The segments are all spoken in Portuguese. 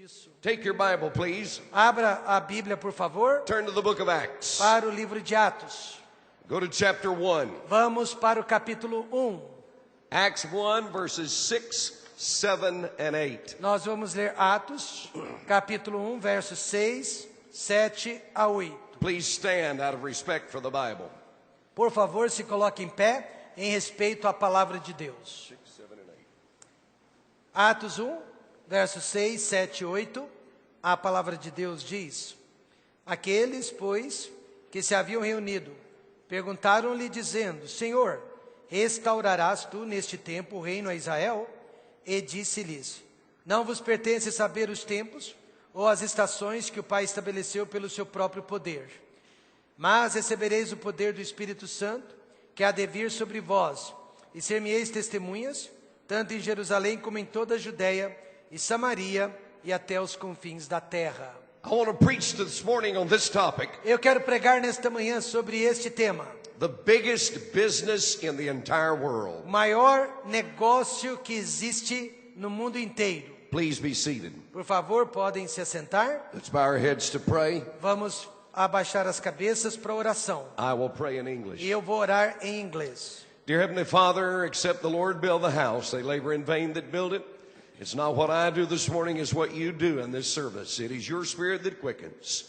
Isso. Take your Bible, please. Abra a Bíblia, por favor, Turn to the book of Acts. para o livro de Atos. Go to chapter 1. Vamos para o capítulo 1. Acts 1, verses 6, 7, and 8. Nós vamos ler Atos, capítulo 1, versos 6, 7 a 8. Please stand out of respect for the Bible. Por favor, se coloque em pé em respeito à palavra de Deus. 6, 7, and 8. Atos 1, versos 6, 7 e 8. A palavra de Deus diz: Aqueles, pois, que se haviam reunido, perguntaram-lhe dizendo: Senhor, restaurarás tu neste tempo o reino a Israel? E disse-lhes: Não vos pertence saber os tempos ou as estações que o Pai estabeleceu pelo seu próprio poder. Mas recebereis o poder do Espírito Santo, que há de vir sobre vós, e ser-me-eis testemunhas, tanto em Jerusalém como em toda a Judeia e Samaria e até os confins da terra. I want to preach this morning on this topic, Eu quero pregar nesta manhã sobre este tema. the biggest business in the entire world. O maior negócio que existe no mundo inteiro. Please be seated. Por favor, podem se assentar. Let's bow our heads to pray. Vamos abaixar as cabeças para a oração. I will pray in English. E eu vou orar em inglês. Dear Heavenly Father, except the Lord build the house, they labor in vain that build it. It's not what I do this morning, it's what you do in this service. It is your Spirit that quickens.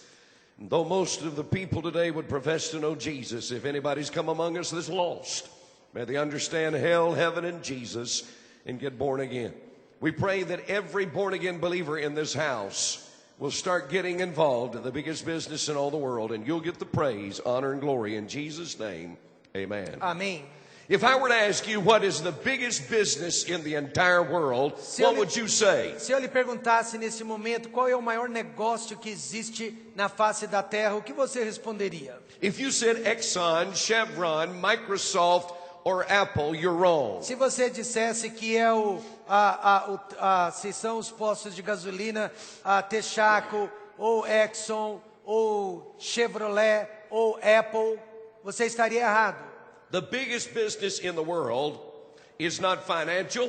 And though most of the people today would profess to know Jesus, if anybody's come among us that's lost, may they understand hell, heaven, and Jesus and get born again. We pray that every born-again believer in this house will start getting involved in the biggest business in all the world, and you'll get the praise, honor, and glory. In Jesus' name, amen. Amém. If I were to ask you what is the biggest business in the entire world, what would you say? Se eu lhe perguntasse nesse momento qual é o maior negócio que existe na face da terra, o que você responderia? If you said Exxon, Chevron, Microsoft, or Apple, you're wrong. Se você dissesse que é se são os postos de gasolina, a Texaco, ou Exxon, ou Chevrolet, ou Apple, você estaria errado. The biggest business in the world is not financial,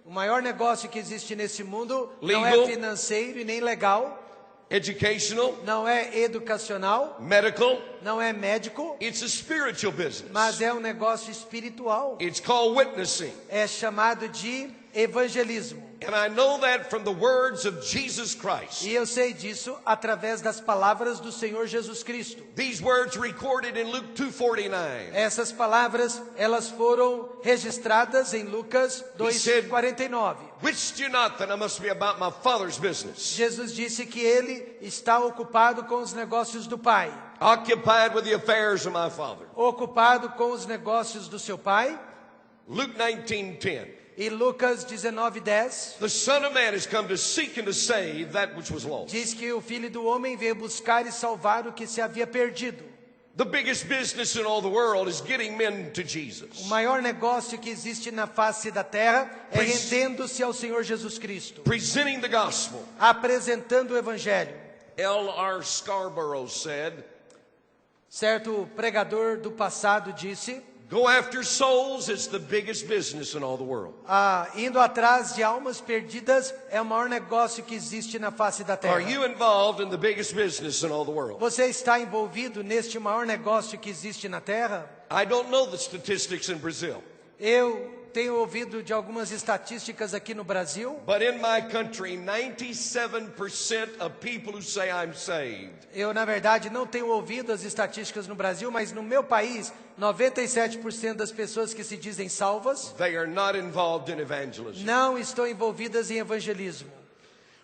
O maior negócio que existe nesse mundo não Legal. é financeiro e nem legal, educational, não é educacional, medical. não é médico, It's a spiritual business. mas é um negócio espiritual. It's called witnessing. É chamado de evangelismo. And I know that from the words of Jesus Christ. E eu sei disso através das palavras do Senhor Jesus Cristo. These words recorded in Luke 2:49. Essas palavras, elas foram registradas em Lucas said- 2:49. Wist you not that I must be about my Father's business? Jesus disse que ele está ocupado com os negócios do Pai, Occupied with the affairs of my Father. ocupado com os negócios do seu Pai. Luke 19:10. E Lucas 19:10 The Son of Man has come to seek and to save that which was lost. diz que o Filho do Homem veio buscar e salvar o que se havia perdido. The biggest business in all the world is getting men to O Jesus. maior negócio que existe na face da terra é Pres- rendendo-se ao Senhor Jesus Cristo, Presenting the gospel. apresentando o Evangelho. L.R. Scarborough said, Certo pregador do passado disse: go after souls, it's the biggest business in all the world. indo atrás de almas perdidas é o maior negócio que existe na face da terra. Are you involved in the biggest business in all the world? Você está envolvido neste maior negócio que existe na terra? I don't know the statistics in Brazil, Eu tenho ouvido de algumas estatísticas aqui no Brasil. but in my country, 97% of people who say I'm saved Eu, na verdade, não tenho ouvido as estatísticas no Brasil, mas no meu país, 97% das pessoas que se dizem salvas they are not involved in evangelism. não estão envolvidas em evangelismo.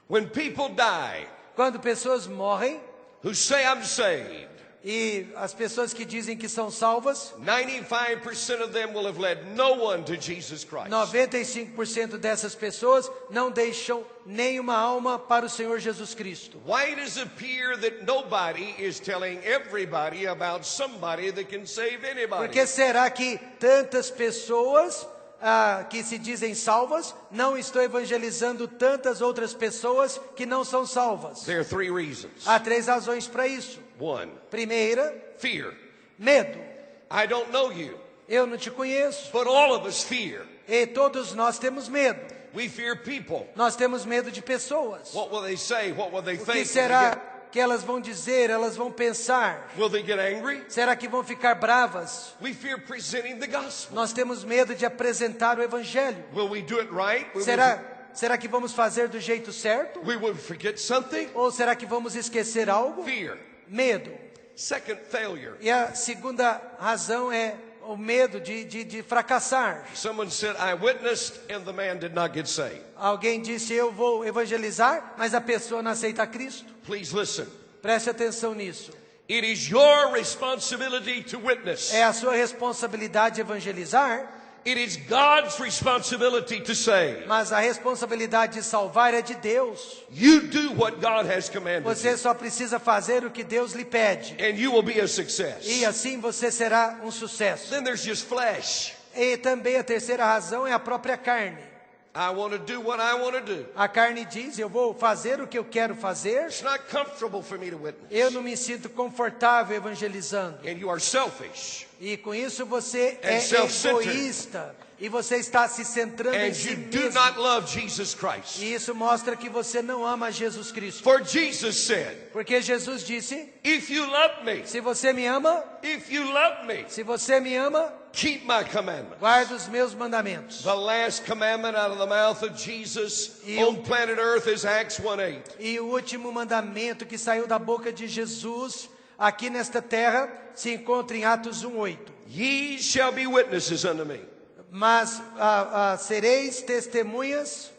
When people die Quando pessoas morrem, who say I'm saved, e as pessoas que dizem que são salvas, 95% of them will have led no one to Jesus Christ. 95% dessas pessoas não deixam nenhuma alma para o Senhor Jesus Cristo. Why does it appear that nobody is telling everybody about somebody that can save anybody? Por que será que tantas pessoas que se dizem salvas não estão evangelizando tantas outras pessoas que não são salvas? There are three reasons. Há 3 razões para isso. One, Primeira, fear. medo. I don't know you, Eu não te conheço. but all of us fear. E todos nós temos medo. We fear people. Nós temos medo de pessoas. What will they say? What will they O que think? será que elas vão dizer? Elas vão pensar? Will they get angry? Será que vão ficar bravas? We fear presenting the gospel. Nós temos medo de apresentar o evangelho. Will we do it right? Será que vamos fazer do jeito certo? We will forget something? Ou será que vamos esquecer algo? Fear. Medo. Second, failure. E a segunda razão é o medo de fracassar. Someone said, I witnessed and the man did not get saved. Alguém disse, eu vou evangelizar, mas a pessoa não aceita Cristo. Please listen. Preste atenção nisso. It is your responsibility to witness. É a sua responsabilidade evangelizar, It is God's responsibility to save. mas a responsabilidade de salvar é de Deus. You do what God has commanded Você you, só precisa fazer o que Deus lhe pede. and you will be a success. E assim você será um sucesso. Then there's just flesh. E também a terceira razão é a própria carne. I want to do what I want to do. A carne diz, eu vou fazer o que eu quero fazer. It's not comfortable for me to witness. Eu não me sinto confortável evangelizando. And you are selfish. E com isso você é self-centered. egoísta. E você está se centrando em And si you do mesmo. not love Jesus Christ. E isso mostra que você não ama Jesus Cristo. For Jesus said, Porque Jesus disse, if you love me, se você me ama, if you love me, se você me ama, keep my commandments. guarda os meus mandamentos. The last commandment out of the mouth of Jesus on planet Earth is Acts 1:8. E o último mandamento que saiu da boca de Jesus aqui nesta terra se encontra em Atos 1:8. Ye shall be witnesses unto me. Mas sereis testemunhas.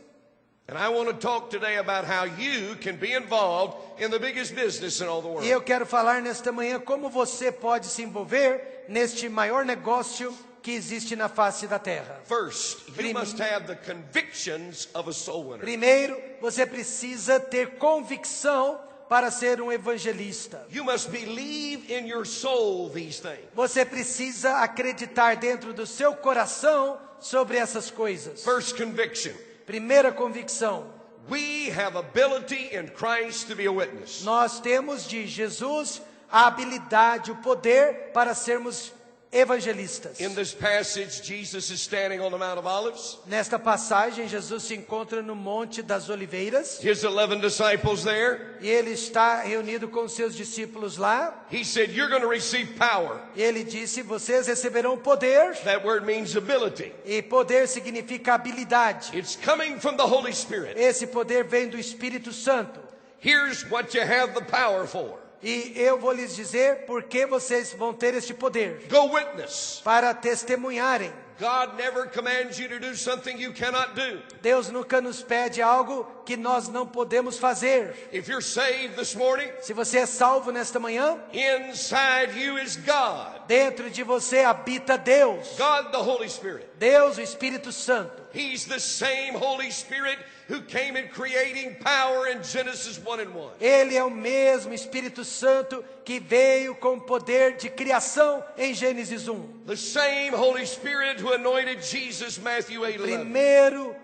And I want to talk today about how you can be involved in the biggest business in all the world. E eu quero falar nesta manhã como você pode se envolver neste maior negócio que existe na face da terra. First, you must have the convictions of a soul winner. Primeiro, você precisa ter convicção para ser um evangelista. You must believe in your soul these things. Você precisa acreditar dentro do seu coração sobre essas coisas. First conviction. Primeira convicção. We have ability in Christ to be a witness. Nós temos de Jesus a habilidade, o poder para sermos evangelistas. In this passage, Jesus is standing on the Mount of Olives. Nesta passagem, Jesus se encontra no Monte das Oliveiras. His 11 disciples there. E ele está reunido com seus discípulos lá. He said, you're going to receive power. E ele disse, vocês receberão poder. That word means ability. E poder significa habilidade. It's coming from the Holy Spirit. Esse poder vem do Espírito Santo. Here's what you have the power for. E eu vou lhes dizer por que vocês vão ter este poder. Go witness. Para testemunharem. God never commands you to do something you cannot do. Deus nunca nos pede algo que nós não podemos fazer. If you're saved this morning, se você é salvo nesta manhã, inside you is God. Dentro de você habita Deus. God the Holy Spirit. Deus, o Espírito Santo. He's the same Holy Spirit who came in creating power in Genesis 1:1. Ele é o mesmo Espírito Santo que veio com poder de criação em Gênesis 1. The same Holy Spirit who anointed Jesus, Matthew 8:11. Primeiro,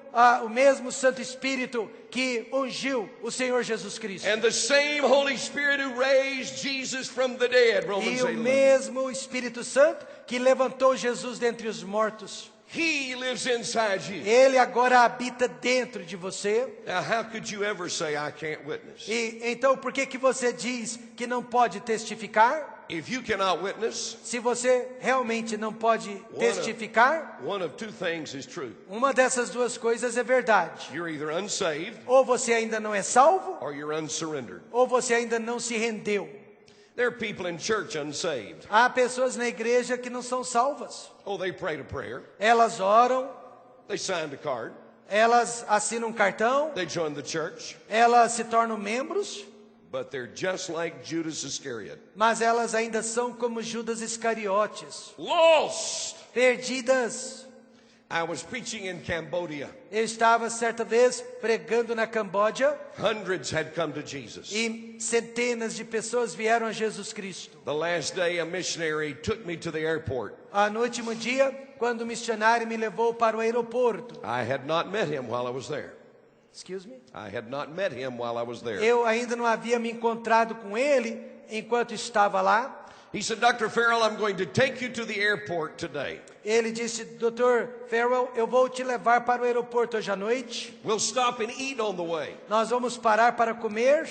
o mesmo Santo Espírito que ungiu o Senhor Jesus Cristo. And the same Holy Spirit who raised Jesus from the dead, Romans 8:11. E o mesmo Espírito Santo que levantou Jesus dentre os mortos. He lives inside you. Ele agora habita dentro de você. Now, how could you ever say I can't witness? E então por que você diz que não pode testificar? If you cannot witness, se você realmente não pode testificar, one of two things is true. Uma dessas duas coisas é verdade. You're either unsaved, ou você ainda não é salvo, or you're unsurrendered. ou você ainda não se rendeu. There are people in church unsaved. Há pessoas na igreja que não são salvas. Oh, they prayed a prayer. Elas oram. They signed a card. Elas assinam um cartão. They joined the church. Elas se tornam membros. But they're just like Judas Iscariot. Mas elas ainda são como Judas Iscariotes. Lost. Perdidas. I was preaching in Cambodia. Eu estava certa vez pregando na Camboja. Hundreds had come to Jesus. E centenas de pessoas vieram a Jesus Cristo. The last day a missionary took me to the airport. No último dia, quando o missionário me levou para o aeroporto. I had not met him while I was there. Excuse me? I had not met him while I was there. Eu ainda não havia me encontrado com ele enquanto estava lá. He said, Dr. Farrell, I'm going to take you to the airport today. Ele disse, Dr. Farrell, eu vou te levar para o aeroporto hoje à noite. We'll stop and eat on the way. Nós vamos parar para comer.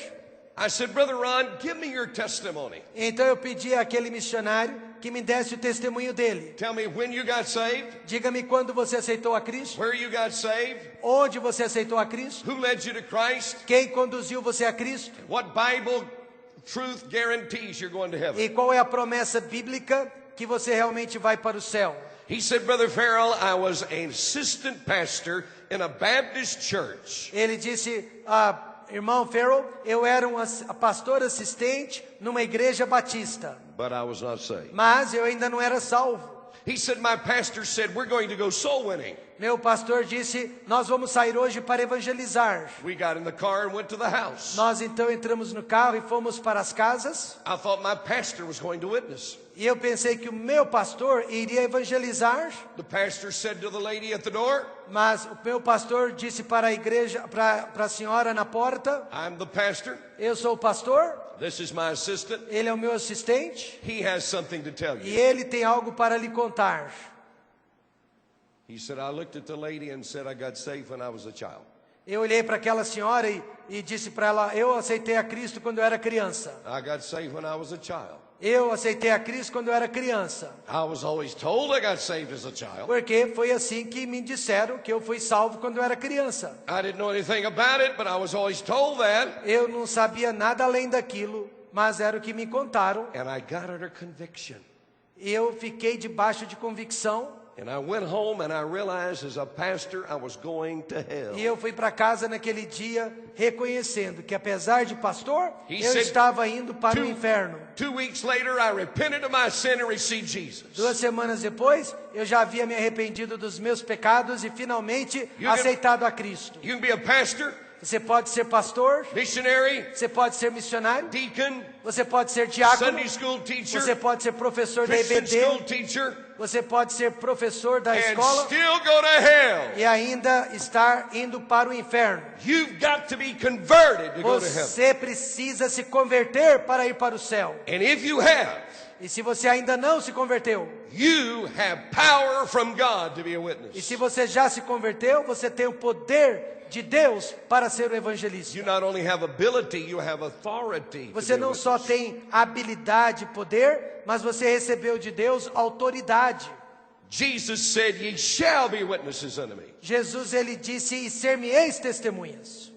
I said, Brother Ron, give me your testimony. Então eu pedi àquele missionário que me desse o testemunho dele. Tell me when you got saved, Diga-me quando você aceitou a Cristo, where you got saved, onde você aceitou a Cristo, who led you to Christ, quem conduziu você a Cristo what Bible truth guarantees you're going to heaven. e qual é a promessa bíblica que você realmente vai para o céu. He said, Brother Farrell, I was an assistant pastor in a Baptist church. Ele disse, irmão Farrell, eu era um pastor assistente numa igreja batista, But I was not saved. mas eu ainda não era salvo. He said, my pastor said, we're going to go soul winning. Meu pastor disse, nós vamos sair hoje para evangelizar. We got in the car and went to the house. Nós então entramos no carro e fomos para as casas. I thought my pastor was going to witness. E eu pensei que o meu pastor iria evangelizar. The pastor said to the lady at the door, Mas o meu pastor disse para a igreja, para a senhora na porta, I'm the pastor. eu sou o pastor, This is my assistant. ele é o meu assistente He has something to tell e you. ele tem algo para lhe contar. He said, I looked at the lady and said, I got saved when I was a child. Eu olhei para aquela senhora e disse para ela, eu aceitei a Cristo quando eu era criança. I got saved when I was a child. Eu aceitei a Cristo quando eu era criança. I was always told I got saved as a child. Porque foi assim que me disseram que eu fui salvo quando eu era criança. I didn't know anything about it, but I was always told that. Eu não sabia nada além daquilo, mas era o que me contaram. And I got under conviction. Eu fiquei debaixo de convicção. And I went home and I realized as a pastor I was going to hell. E eu fui para casa naquele dia reconhecendo que apesar de pastor, He eu said, estava indo para o inferno. 2 weeks later I repented of my sin and received Jesus. 2 semanas depois, eu já havia me arrependido dos meus pecados e finalmente aceitado a Cristo. You can be a pastor, Você pode ser pastor, missionary, você pode ser missionário, deacon, você pode ser diácono, Sunday school teacher, você pode ser professor da Christian school EBD, teacher, você pode ser professor da and escola still go to hell. e ainda estar indo para o inferno. You've got to be converted to go to heaven. Você precisa se converter para ir para o céu. And if you have, E se você ainda não se converteu, you have power from God to be a e witness. se você já se converteu, você tem o poder de Deus para ser o evangelista. You not only have ability, you have authority to Você be a não só witness. tem habilidade e poder, mas você recebeu de Deus autoridade. Jesus said, ye shall be witnesses unto me. Jesus, ele disse, e ser-me-eis testemunhas.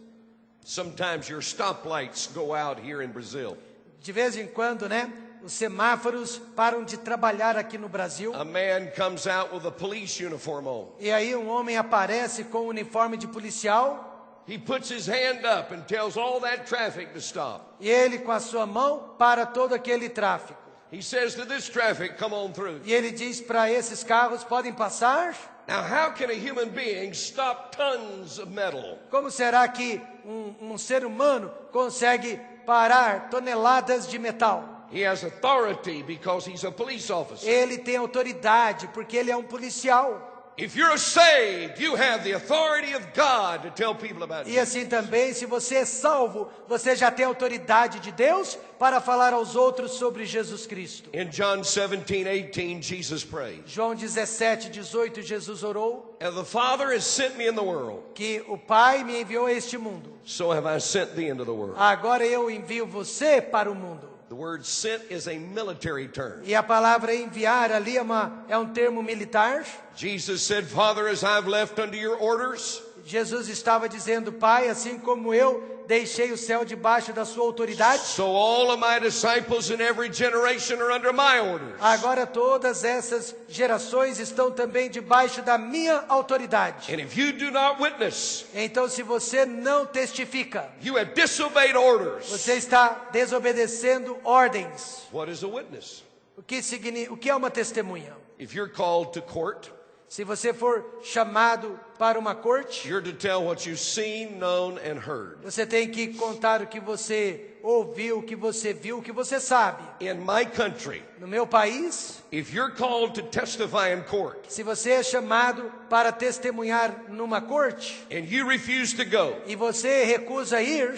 Sometimes your stoplights go out here in Brazil. De vez em quando, né, os semáforos param de trabalhar aqui no Brasil. A man comes out with a police uniform on. E aí um homem aparece com um uniforme de policial. He puts his hand up and tells all that traffic to stop. E ele com a sua mão para todo aquele tráfego. He says to this traffic, come on through. E ele diz para esses carros, podem passar? Now how can a human being stop tons of metal? Como será que um ser humano consegue parar toneladas de metal? He has authority because he's a police officer. Ele tem autoridade porque ele é um policial. If you're saved, you have the authority of God to tell people about E Jesus. assim também, se você é salvo, você já tem autoridade de Deus para falar aos outros sobre Jesus Cristo. In John 17:18, Jesus prayed, João 17:18, Jesus orou and the Father has sent me in the world, que o Pai me enviou a este mundo. so have I sent thee into the world. Agora eu envio você para o mundo. The word sent is a military term. E a palavra enviar ali é um termo militar. Jesus said, Father, as I've left unto your orders, Jesus estava dizendo, Pai, assim como eu deixei o céu debaixo da sua autoridade, so all of my disciples in every generation are under my orders. agora todas essas gerações estão também debaixo da minha autoridade. And if you do not witness, Então, se você não testifica, you have disobeyed orders. você está desobedecendo ordens. What is a witness? O que é uma testemunha? If you're called to court, Se você for chamado para uma corte, you're to tell what you've seen, known, and heard. você tem que contar o que você ouviu, o que você viu, o que você sabe. In my country, No meu país, if you're called to testify in court se você é chamado para testemunhar numa corte and you refuse to go, e você recusa ir,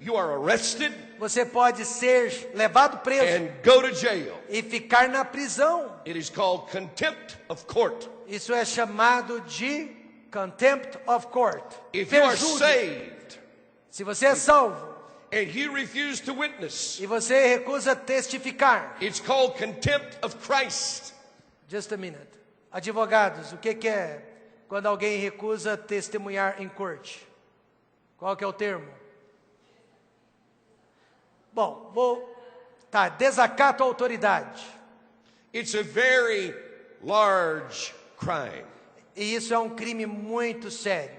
You are arrested Você pode ser levado preso and go to jail. e ficar na prisão. It is called contempt of court. Isso é chamado de contempt of court. If you are Perjúrio. saved Se você é salvo and you refuse to witness, e você recusa testificar. it's called contempt of Christ. Just a minute. Advogados, o que é quando alguém recusa testemunhar em corte? Qual que é o termo? Bom, desacato à autoridade. It's a very large crime. E isso é um crime muito sério.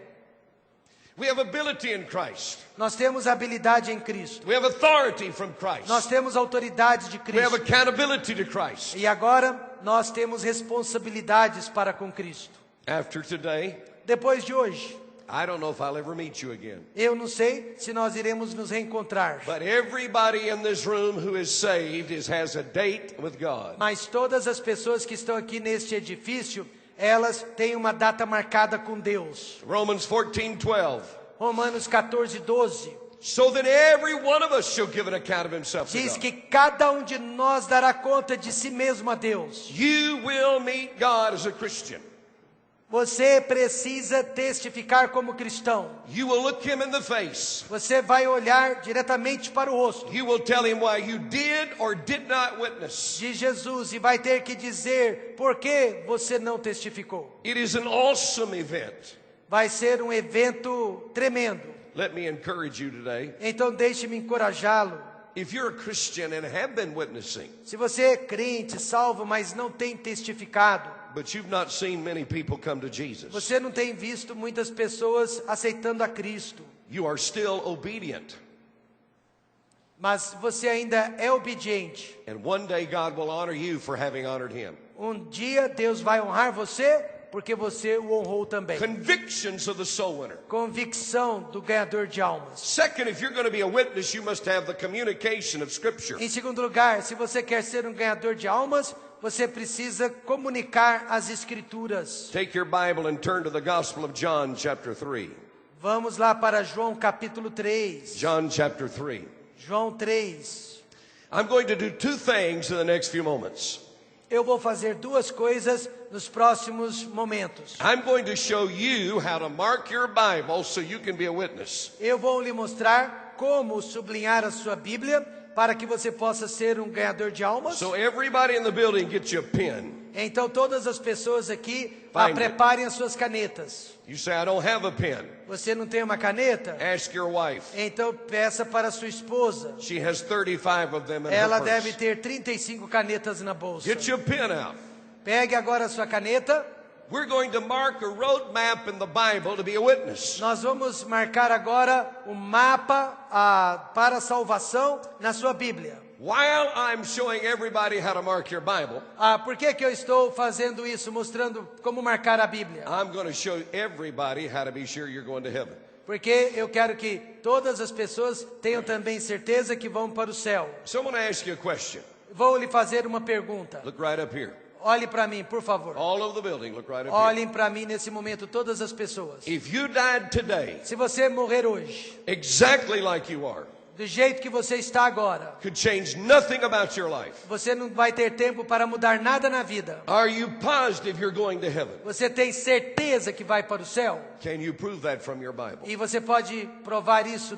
We have ability in Christ. Nós temos habilidade em Cristo. We have authority from Christ. Nós temos autoridade de We have Cristo. accountability to Christ. E agora nós temos responsabilidades para com Cristo. After today, Depois de hoje, I don't know if I'll ever meet you again. eu não sei se nós iremos nos reencontrar. But everybody in this room who is saved has a date with God. Mas todas as pessoas que estão aqui neste edifício, elas têm uma data marcada com Deus. Romans 14:12. Romanos 14:12 So that every one of us shall give an account of himself to diz God. que cada um de nós dará conta de si mesmo a Deus. You will meet God as a Christian. Você precisa testificar como cristão. You will look him in the face. Você vai olhar diretamente para o rosto You will tell him why you did or did not witness. de Jesus e vai ter que dizer por que você não testificou. It is an awesome event. Vai ser um evento tremendo. Let me encourage you today. Então deixe-me encorajá-lo. If you're a Christian and have been witnessing, Se você é crente, salvo, mas não tem testificado, but you've not seen many people come to Jesus, você não tem visto muitas pessoas aceitando a Cristo, you are still obedient. mas você ainda é obediente. And one day God will honor you for having honored him. Um dia Deus vai honrar você porque você o honrou também. Convictions of the soul winner. Convicção do ganhador de almas. Second, if you're going to be a witness, you must have the communication of Scripture. Em segundo lugar, se você quer ser um ganhador de almas, você precisa comunicar as Escrituras. Take your Bible and turn to the Gospel of John, chapter 3. Vamos lá para João capítulo 3. John, chapter 3. João 3. I'm going to do two things in the next few moments. Eu vou fazer duas coisas nos próximos momentos. I'm going to show you how to mark your Bible so you can be a witness. Eu vou lhe mostrar como sublinhar a sua Bíblia para que você possa ser um ganhador de almas. So everybody in the building get you a pen. Então todas as pessoas aqui preparem as suas canetas. You say, I don't have a pen. Você não tem uma caneta? Ask your wife. Então peça para sua esposa. She has 35 of them in Ela her deve purse. ter 35 canetas na bolsa. Get your pen out. Pegue agora a sua caneta. We're going to mark a road map in the Bible to be a witness. Nós vamos marcar agora um mapa para a salvação na sua Bíblia. While I'm showing everybody how to mark your Bible, Por que eu estou fazendo isso, mostrando como marcar a Bíblia? I'm going to show everybody how to be sure you're going to heaven. Porque eu quero que todas as pessoas tenham também certeza que vão para o céu. So I'm going to ask you a question. Vou lhe fazer uma pergunta. Look right up here. Olhe para mim, por favor. All over the building, look right up here. Olhem para mim nesse momento, todas as pessoas. If you died today, Se você morrer hoje, exactly like you are, do jeito que você está agora, could change nothing about your life, você não vai ter tempo para mudar nada na vida. are you positive you're going to heaven? Você tem certeza que vai para o céu? Can you prove that from your Bible? E você pode provar isso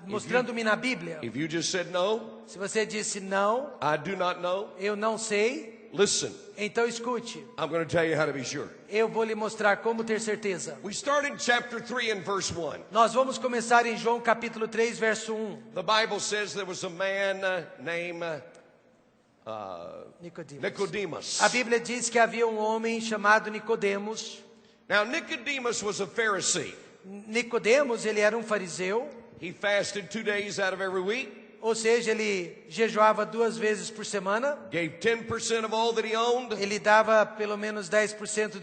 mostrando-me na Bíblia. If you just said no, Se você disse não, I do not know, eu não sei, listen, então escute. I'm going to tell you how to be sure. Eu vou lhe mostrar como ter certeza. We start in chapter 3 and verse 1. Nós vamos começar em João capítulo 3, verso 1. The Bible says there was a man named Nicodemus. A Bíblia diz que havia um homem chamado Nicodemos. Now Nicodemus was a Pharisee. Nicodemos, ele era um fariseu, He fasted 2 days out of every week, ou seja, ele jejuava 2 vezes por semana. gave 10% of all that he owned, Ele dava pelo menos 10%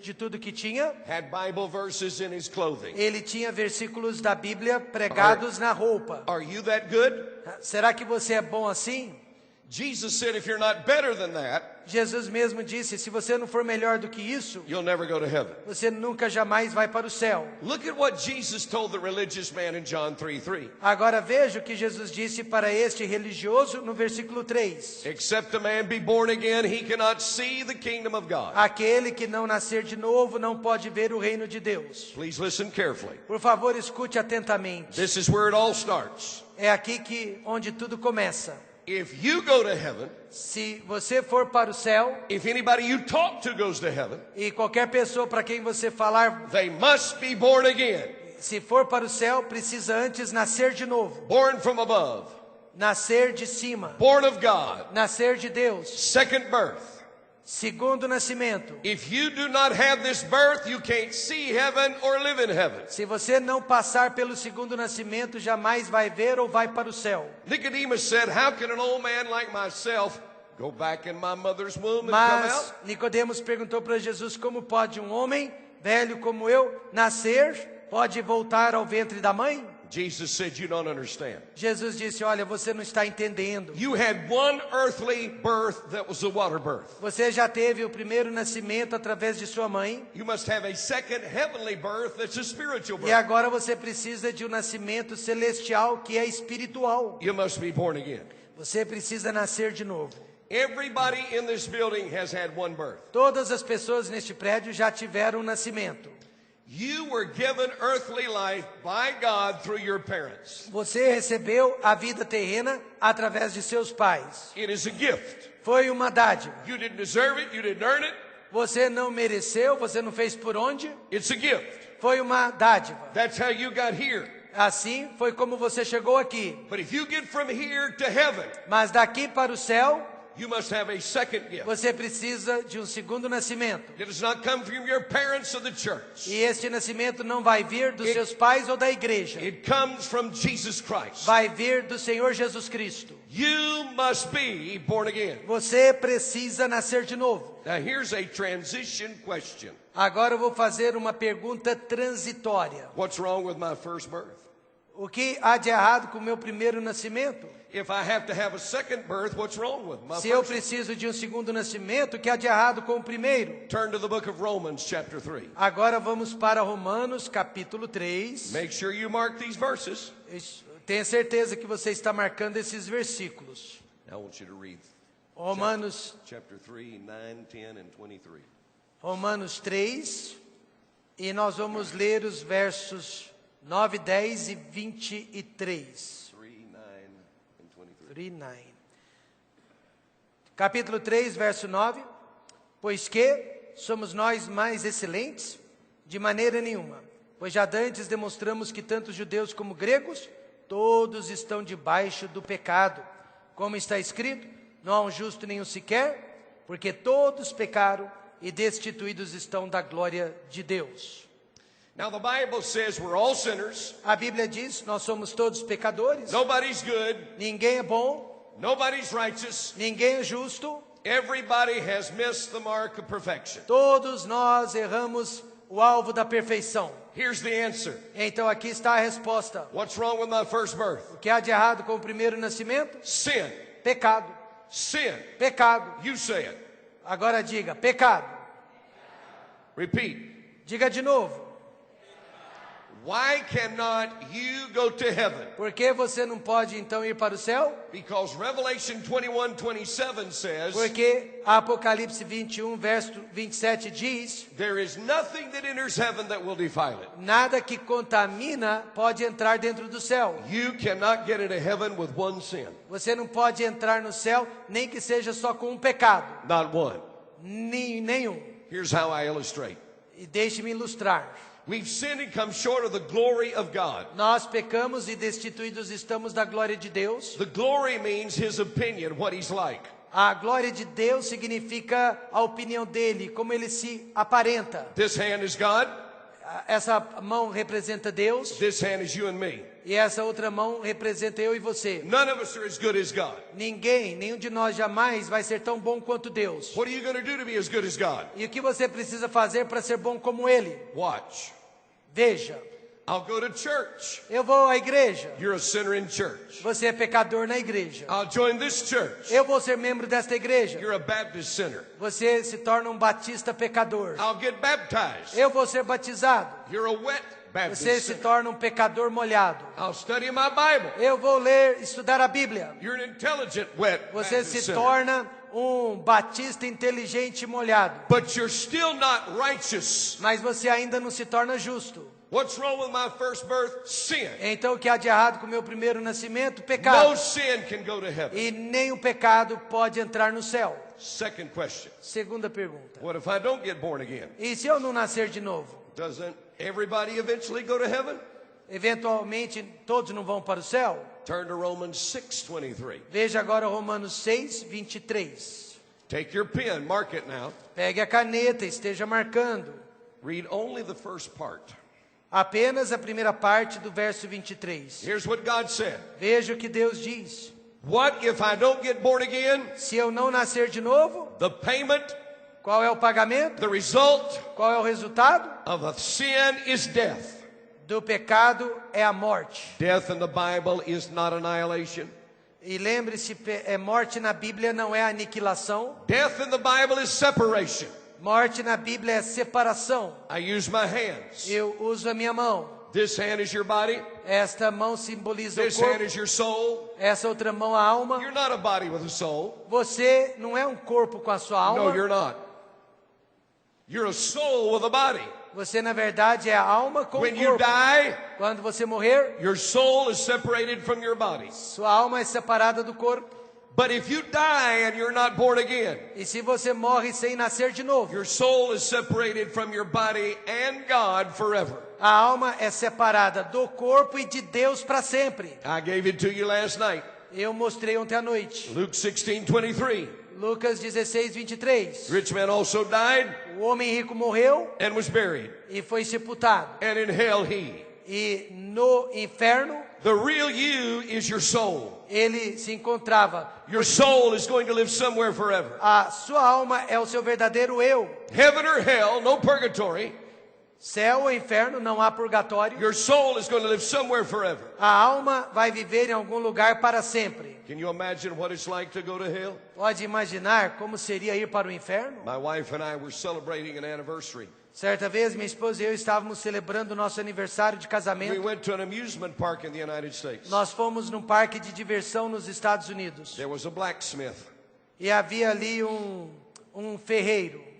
de tudo que tinha. had Bible verses in his clothing. Ele tinha versículos da Bíblia pregados na roupa. Are you that good? Será que você é bom assim? Jesus said, if you're not better than that, Jesus mesmo disse, se você não for melhor do que isso, you'll never go to heaven. você nunca jamais vai para o céu. Look at what Jesus told the religious man in John 3:3. Agora veja o que Jesus disse para este religioso no versículo 3. Except a man be born again, he cannot see the kingdom of God. Aquele que não nascer de novo não pode ver o reino de Deus. Please listen carefully. Por favor, escute atentamente. This is where it all starts. É aqui onde tudo começa. If you go to heaven, Se você for para o céu, if anybody you talk to goes to heaven, e qualquer pessoa para quem você falar, they must be born again. se for para o céu, precisa antes nascer de novo. Born from above, Nascer de cima. born of God, Nascer de Deus. second birth. Segundo nascimento. If you do not have this birth, you can't see heaven or live in heaven. Se você não passar pelo segundo nascimento, jamais vai ver ou vai para o céu. Nicodemus said, how can an old man like myself go back in my mother's womb and come Mas out? Nicodemos perguntou para Jesus, como pode um homem velho como eu nascer, pode voltar ao ventre da mãe? Jesus said, you don't understand. Jesus disse, olha, você não está entendendo. You had one earthly birth that was a water birth. Você já teve o primeiro nascimento através de sua mãe. You must have a second heavenly birth that's a spiritual E birth. agora você precisa de um nascimento celestial que é espiritual. You must be born again. Você precisa nascer de novo. Everybody in this building has had one birth. Todas as pessoas neste prédio já tiveram um nascimento. You were given earthly life by God through your parents. Você recebeu a vida terrena através de seus pais. It is a gift. Foi uma dádiva. You didn't deserve it, you didn't earn it. Você não mereceu, você não fez por onde. It's a gift. Foi uma dádiva. That's how you got here. Assim foi como você chegou aqui. But if you get from here to heaven, Mas daqui para o céu, you must have a second gift. você precisa de um segundo nascimento. It does not come from your parents or the church. E este nascimento não vai vir dos seus pais ou da igreja. It comes from Jesus Christ. Vai vir do Senhor Jesus Cristo. You must be born again. Você precisa nascer de novo. Now here's a transition question. Agora eu vou fazer uma pergunta transitória. What's wrong with my first birth? O que há de errado com o meu primeiro nascimento? If I have to have a second birth, what's wrong with my Se eu first? preciso de um segundo nascimento, o que há de errado com o primeiro? Turn to the book of Romans chapter 3. Agora vamos para Romanos capítulo 3. Make sure you mark these verses. Tenha certeza que você está marcando esses versículos. Now I want you to read Romanos, chapter 3, 9, 10 and 23. Romanos 3, e nós vamos ler os versos 9, 10 e 23. 3, 9 and 23. 3, 9. Capítulo 3, verso 9. Pois que somos nós mais excelentes? De maneira nenhuma. Pois já dantes demonstramos que tanto judeus como gregos, todos estão debaixo do pecado. Como está escrito, não há um justo nenhum sequer, porque todos pecaram e destituídos estão da glória de Deus. Now the Bible says we're all sinners. A Bíblia diz, nós somos todos pecadores. Nobody's good. Ninguém é bom, Nobody's righteous. ninguém é justo. Everybody has missed the mark of perfection. Todos nós erramos o alvo da perfeição. Here's the answer. Então aqui está a resposta. What's wrong with my first birth? O que há de errado com o primeiro nascimento? Sin. Pecado. Sin. Pecado. You say it. Agora diga, pecado. Repeat. Diga de novo. Why cannot you go to heaven? Por que você não pode então ir para o céu? Because Revelation 21:27 says, Porque Apocalipse 21, verso 27 diz, there is nothing that enters heaven that will defile it. nada que contamina pode entrar dentro do céu. You cannot get into heaven with one sin. Você não pode entrar no céu, nem que seja só com um pecado. Not one. Nenhum. Here's how I illustrate. E deixe-me ilustrar. We've sinned and come short of the glory of God. Nós pecamos e destituídos estamos da glória de Deus. The glory means His opinion, what He's like. A glória de Deus significa a opinião dele, como ele se aparenta. This hand is God. Essa mão representa Deus This hand is you and me. e essa outra mão representa eu e você. None of us are as good as God. Nenhum de nós jamais vai ser tão bom quanto Deus. What are you going to do to be as good as God? E o que você precisa fazer para ser bom como ele? Watch. Veja, I'll go to church. Eu vou à igreja. You're a sinner in church. Você é pecador na igreja. I'll join this church. Eu vou ser membro desta igreja. You're a Baptist sinner. Você se torna um batista pecador. I'll get baptized. Eu vou ser batizado. You're a wet Baptist Você se sinner. torna um pecador molhado. I'll study my Bible. Eu vou ler, estudar a Bíblia. You're an intelligent wet Você Baptist se sinner. torna um batista inteligente e molhado. But you're still not righteous. Mas você ainda não se torna justo. What's wrong with my first birth? Sin. Então o que há de errado com o meu primeiro nascimento? Pecado. No sin can go to heaven. E nem o pecado pode entrar no céu. Second question. Segunda pergunta. What if I don't get born again? E se eu não nascer de novo? Doesn't everybody eventually go to heaven? Eventualmente todos não vão para o céu? Turn to Romans 6:23. Veja agora Romanos 6:23. Take your pen, mark it now. Pegue a caneta, esteja marcando. Read only the first part. Apenas a primeira parte do verso 23. Here's what God said. Veja o que Deus diz. What if I don't get born again? Se eu não nascer de novo, The payment, qual é o pagamento? the result Qual é o resultado? of a sin is death. Do pecado é a morte. Death in the Bible is not annihilation. E lembre-se, morte na Bíblia não é aniquilação. Death in the Bible is separation. Morte na Bíblia é separação. I use my hands. Eu uso a minha mão. This hand is your body. Esta mão simboliza o This hand corpo. is your soul. Essa outra mão a alma. You're not a body with a soul. Você não é um corpo com a sua alma. No, you're not. You're a soul with a body. Você na verdade é a alma com o When you corpo. die, Quando você morrer, your soul is separated from your body. sua alma é separada do corpo. But if you die and you're not born again, E se você morre sem nascer de novo, your soul is separated from your body and God forever. a alma é separada do corpo e de Deus para sempre. I gave it to you last night. Eu mostrei ontem à noite. Luke 16:23. Lucas 16:23. Rich man also died O homem rico morreu and was buried. e foi sepultado. And in hell he. E no inferno The real you is your soul. ele se encontrava. Your soul is going to live somewhere forever. A sua alma é o seu verdadeiro eu. Heaven or hell, no purgatory. Céu ou inferno, não há purgatório. Your soul is going to live somewhere forever. A alma vai viver em algum lugar para sempre. Can you imagine what it's like to go to hell? Pode imaginar como seria ir para o inferno? My wife and I were celebrating an anniversary. Certa vez, minha esposa e eu estávamos celebrando o nosso aniversário de We casamento. went to an amusement park in the United States. Nós fomos num parque de diversão nos Estados Unidos. There was a blacksmith. E havia ali um ferreiro.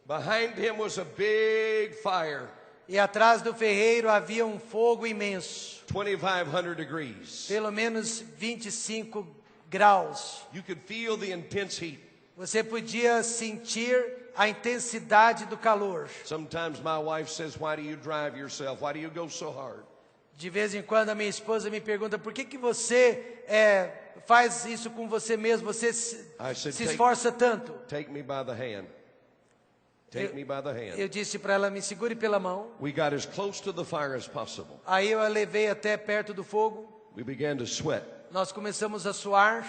Behind him was a big fire, E atrás do ferreiro havia um fogo imenso. 2,500 degrees. Pelo menos 25 graus. You could feel the intense heat. Você podia sentir a intensidade do calor. Sometimes my wife says, "Why do you drive yourself? Why do you go so hard?" De vez em quando a minha esposa me pergunta por que você faz isso com você mesmo, você se esforça tanto. Take me by the hand. Take me by the hand. Eu disse para ela, me segure pela mão. We got as close to the fire as possible. Aí eu a levei até perto do fogo. We began to sweat. Nós começamos a suar.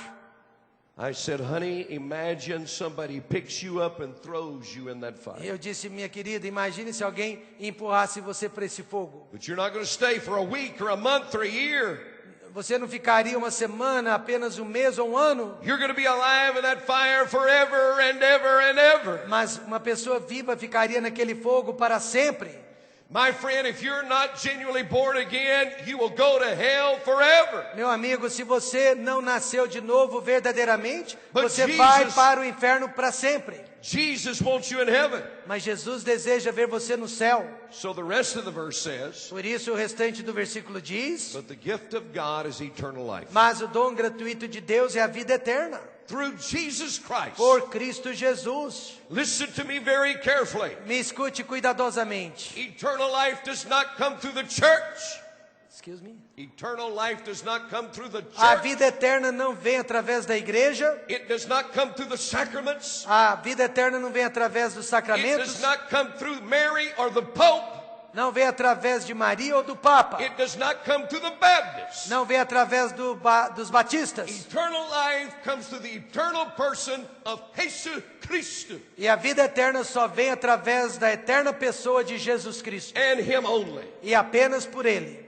I said, "Honey, imagine somebody picks you up and throws you in that E fire. eu disse, minha querida, imagine se alguém empurrasse você para esse fogo. But you're not going to stay for a week or a month or a year. Você não ficaria uma semana, apenas um mês ou um ano. You're going to be alive in that fire forever and ever and ever." Mas uma pessoa viva ficaria naquele fogo para sempre. My friend, if you're not genuinely born again, you will go to hell forever. Meu amigo, se você não nasceu de novo verdadeiramente, But você Jesus- vai para o inferno para sempre. Jesus wants you in heaven. Mas Jesus deseja ver você no céu. So the rest of the verse says, Por isso o restante do versículo diz: "But the gift of God is eternal life mas o dom gratuito de Deus é a vida eterna, through Jesus Christ." por Cristo Jesus. Listen to me very carefully. Me escute cuidadosamente. Eternal life does not come through the church. Excuse me. Eternal life does not come through the A church. vida eterna não vem através da igreja. It does not come through the sacraments. A vida eterna não vem através dos It sacramentos. does not come through Mary or the Pope. Não veio através de Maria ou do Papa. It does not come through the Baptists. Não veio através dos batistas. Eternal life comes through the eternal person of Jesus Christ. E a vida eterna só vem através da eterna pessoa de Jesus Cristo. And Him only. E apenas por Ele.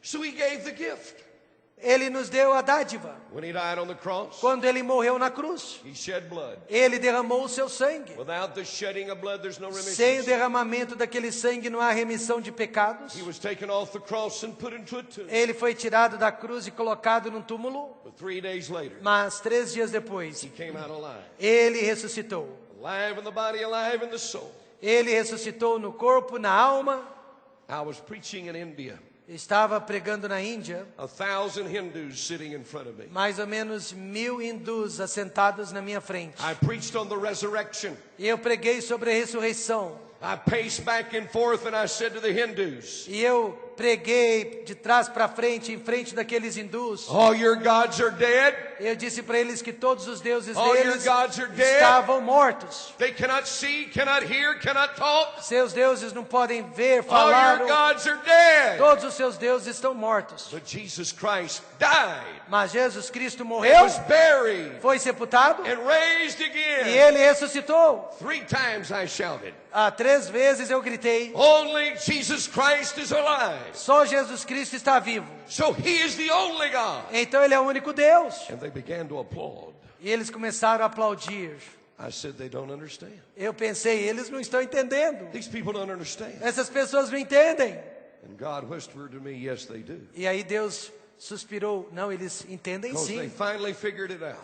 So He gave the gift. Ele nos deu a dádiva. When He died on the cross, Quando Ele morreu na cruz, He shed blood. Ele derramou o seu sangue. Without the shedding of blood, there's no Sem o remission. derramamento daquele sangue não há remissão de pecados. He was taken off the cross and put into a tomb. Ele foi tirado da cruz e colocado num túmulo. But 3 days later, Mas 3 dias depois, He came out alive. Ele ressuscitou. Alive in the body, alive in the soul. Ele ressuscitou no corpo, na alma. I was preaching in India. Estava pregando na Índia. 1,000 Hindus sitting in front of me. Mais ou menos 1000 hindus assentados na minha frente. I preached on the resurrection. E eu preguei sobre a ressurreição. I paced back and forth and I said to the Hindus, E eu preguei de trás para frente, em frente daqueles hindus. all your gods are dead. Eu disse para eles que todos os deuses All your deles gods are dead. estavam mortos. They cannot see, cannot hear, cannot talk. Seus deuses não podem ver, All falar. your gods are dead. Todos os seus deuses estão mortos. But Jesus Christ died Mas Jesus Cristo and morreu, was buried foi sepultado and raised e again. Ele ressuscitou. 3 times I shouted, 3 vezes eu gritei, only Jesus Christ is alive. só Jesus Cristo está vivo. So He is the only God. Então Ele é o único Deus. And they began to applaud. E eles começaram a aplaudir. I said, they don't understand. Eu pensei, eles não estão entendendo. These people don't understand. Essas pessoas não entendem. And God whispered to me, yes, they do. E aí Deus suspirou, não, eles entendem Because they sim. finally figured it out.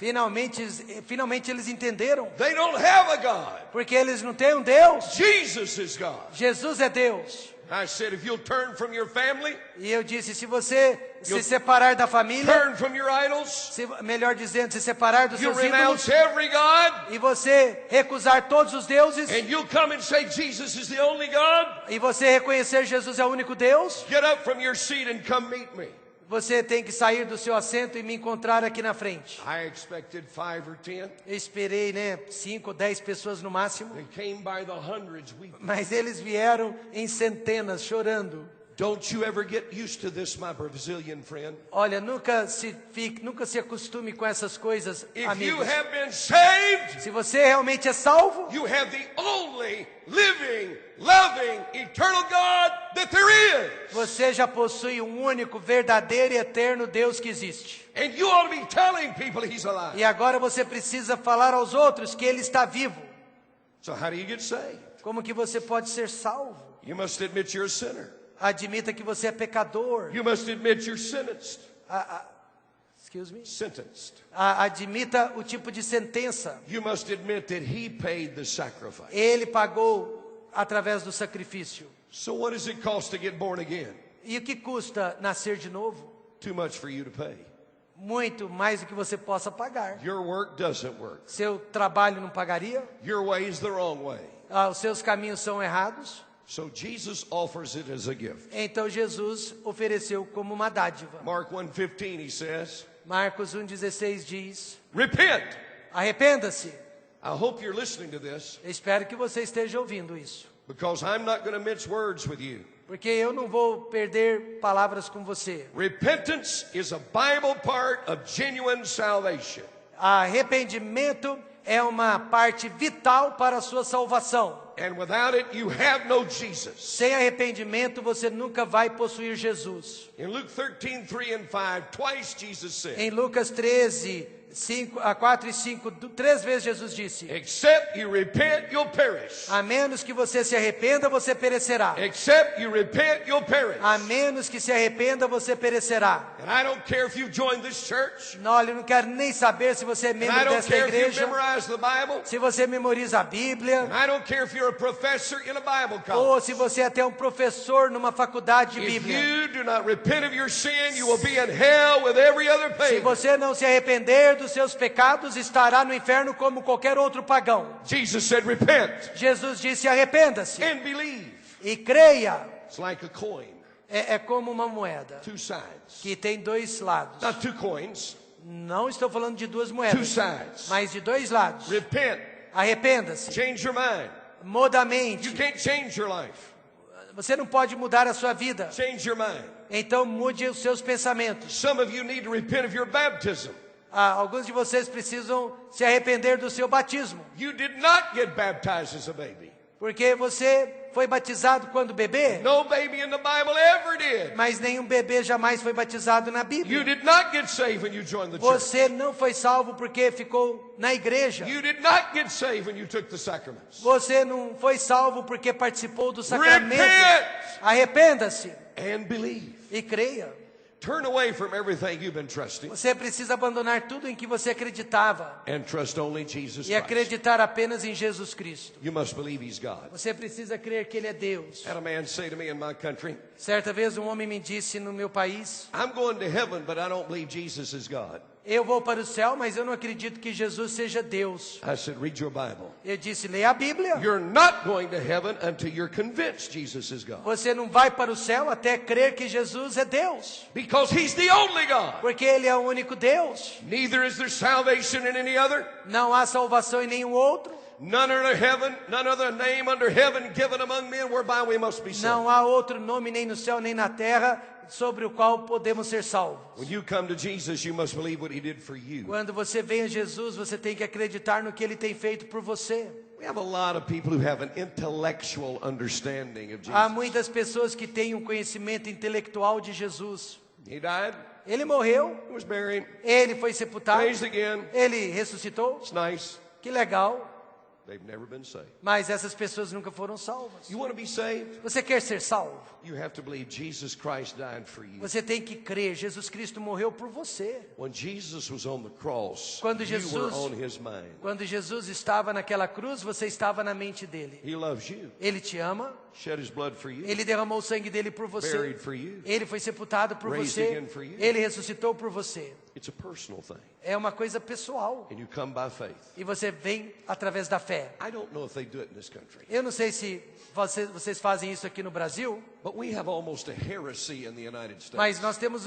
Finalmente eles entenderam. They don't have a God. Porque eles não têm um Deus. Jesus is God. Jesus é Deus. I said, if you'll turn from your family, E eu disse, se você se separar da família, turn from your idols, melhor dizendo, se separar dos you'll seus ídolos, renounce every God, e você recusar todos os deuses, and you'll come and say Jesus is the only God, e você reconhecer Jesus é o único Deus, get up from your seat and come meet me. você tem que sair do seu assento e me encontrar aqui na frente. I expected 5 or 10. Eu esperei, 5 ou 10 pessoas no máximo, They came by the hundreds weeping. mas eles vieram em centenas, chorando. Don't you ever get used to this, my Brazilian friend. Olha, nunca se acostume com essas coisas, If you amigos. have been saved, Se você realmente é salvo, you have the only living, loving, eternal God that there is. você já possui um único, verdadeiro e eterno Deus que existe. And you ought to be telling people He's alive. E agora você precisa falar aos outros que Ele está vivo. So how do you get saved? Como que você pode ser salvo? You must admit you're a sinner. Admita que você é pecador. You must admit you're sentenced. Excuse me? Sentenced. Admita o tipo de sentença. You must admit that He paid the sacrifice. Ele pagou através do sacrifício. So what does it cost to get born again? E o que custa nascer de novo? Too much for you to pay. Muito mais do que você possa pagar. Your work doesn't work. Seu trabalho não pagaria? Your way is the wrong way. Os seus caminhos são errados? So Jesus offers it as a gift. Então Jesus ofereceu como uma dádiva. Mark 1:15 he says, Marcos 1,16 diz: repent. arrependa-se. I hope you're listening to this Eu espero que você esteja ouvindo isso. because I'm not going to mince words with you. Porque eu não vou perder palavras com você. Repentance is a Bible part of genuine salvation. Arrependimento é uma parte vital para a sua salvação. And without it, you have no Jesus. Sem arrependimento, você nunca vai possuir Jesus. In Luke 13:3 and 5, twice Jesus said, Em Lucas 13, 4 e 5, 3 vezes Jesus disse: except you repent, you'll perish. a menos que você se arrependa, você perecerá. Except you repent, you'll perish. A menos que se arrependa, você perecerá. And I don't care if you joined this church. Olha, eu não quero nem saber se você é And I membro don't desta care if you igreja, memorize the Bible. se você memoriza a Bíblia, And I don't care if you're a professor in a Bible college. ou se você é até um professor numa faculdade de If Bíblia. you do not repent of your sin, you will be in hell with every other Se pagan. você não se arrepender dos seus pecados, estará no inferno como qualquer outro pagão. Jesus said, repent Jesus disse: arrependa-se and believe. e creia. It's like a coin, É como uma moeda 2 sides. que tem 2 lados. Not 2 coins, Não estou falando de 2 2 moedas, sides. mas de 2 lados. Repent, Arrependa-se, change your mind. muda a You mente. can't change your life. Você não pode mudar a sua vida. Change your mind. Então mude os seus pensamentos. Some of you need to repent of your baptism. Alguns de vocês precisam se arrepender do seu batismo. You did not get baptized as a baby. Porque você foi batizado quando bebê. No baby in the Bible ever did. Mas nenhum bebê jamais foi batizado na Bíblia. You did not get saved when you joined the church. Você não foi salvo porque ficou na igreja. You did not get saved when you took the sacraments. Você não foi salvo porque participou do sacramento. Repent Arrependa-se and believe. e creia. Turn away from everything you've been trusting Você precisa abandonar tudo em que você acreditava and trust only Jesus e Christ. acreditar apenas em Jesus Cristo. You must believe He's God. Você precisa crer que Ele é Deus. Had a man say to me in my country, Certa vez um homem me disse no meu país: I'm going to heaven, but I don't believe Jesus is God. eu vou para o céu, mas eu não acredito que Jesus seja Deus. I said, read your Bible. Eu disse: leia a Bíblia. You're not going to heaven until you're convinced Jesus is God. Você não vai para o céu até crer que Jesus é Deus. Because He's the only God. Porque Ele é o único Deus. Neither is there salvation in any other. Não há salvação em nenhum outro. None other name under heaven given among men whereby we must be saved. Não há outro nome nem no céu nem na terra sobre o qual podemos ser salvos. When you come to Jesus, you must believe what He did for you. Quando você vem a Jesus, você tem que acreditar no que Ele tem feito por você. We have a lot of people who have an intellectual understanding of Há Jesus. muitas pessoas que têm um conhecimento intelectual de Jesus. He died, Ele morreu, He was buried, Ele foi sepultado, raised again. Ele ressuscitou. It's nice. Que legal. They've never been saved. Mas essas pessoas nunca foram salvas. You want to be saved? Você quer ser salvo? You have to believe Jesus Christ died for you. Você tem que crer, Jesus Cristo morreu por você. When Jesus was on the cross, Quando you Jesus- were on His mind. Quando Jesus estava naquela cruz, você estava na mente dele. He loves you, Ele te ama, shed His blood for you, Ele derramou o sangue dele por você. buried for you. Ele foi sepultado por Raised você. again for you. Ele ressuscitou por você. It's a personal thing. É uma coisa pessoal. And you come by faith. E você vem através da fé. I don't know if they do it in this country, Eu não sei se vocês fazem isso aqui no Brasil, but we have almost a heresy in the United States. mas nós temos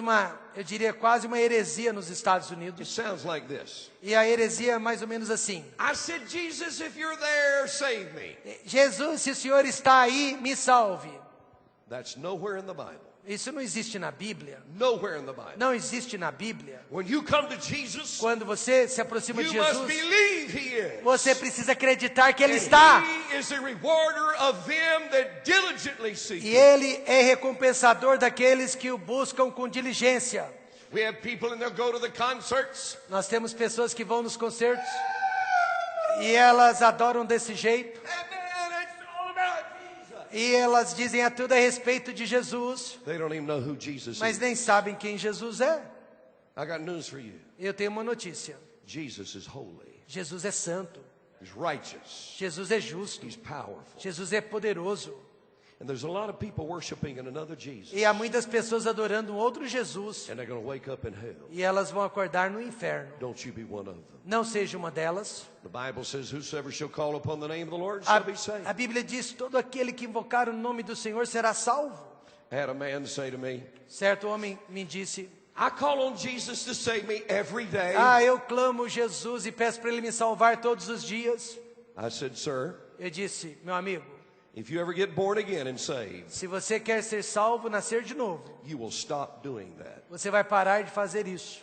eu diria, quase uma heresia nos Estados It Unidos. sounds like this. E a heresia é mais ou menos assim: I said, Jesus, if you're there, save me. Jesus, se o Senhor está aí, me salve. That's nowhere in the Bible. Isso não existe na Bíblia. Nowhere in the Bible. Não existe na Bíblia. When you come to Jesus, Quando você se aproxima de you must Jesus, believe He is. você precisa acreditar que Ele And está. He is the rewarder of them that diligently seek E Him. Ele é recompensador daqueles que o buscam com diligência. We have people and they'll go to the concerts. Nós temos pessoas que vão nos concertos e elas adoram desse jeito. And then it's all about Jesus. E elas dizem a tudo a respeito de Jesus, They don't even know who Jesus mas is. nem sabem quem Jesus é. I got news for you. Eu tenho uma notícia: Jesus is holy. Jesus é santo, He's righteous. Jesus é justo, He's powerful. Jesus é poderoso. And there's a lot of people worshiping in another Jesus. E há muitas pessoas adorando um outro Jesus, And they're going to wake up in hell. e elas vão acordar no inferno. Don't you be one of them. Não seja uma delas. The Bible says, whosoever shall call upon the name of the Lord shall be saved. A Bíblia diz: todo aquele que invocar o nome do Senhor será salvo. I had a man say to me, Certo homem me disse: I call on Jesus to save me every day. eu clamo Jesus e peço para Ele me salvar todos os dias. I said, sir, Eu disse: meu amigo, if you ever get born again and saved, se você quer ser salvo, nascer de novo, you will stop doing that. você vai parar de fazer isso.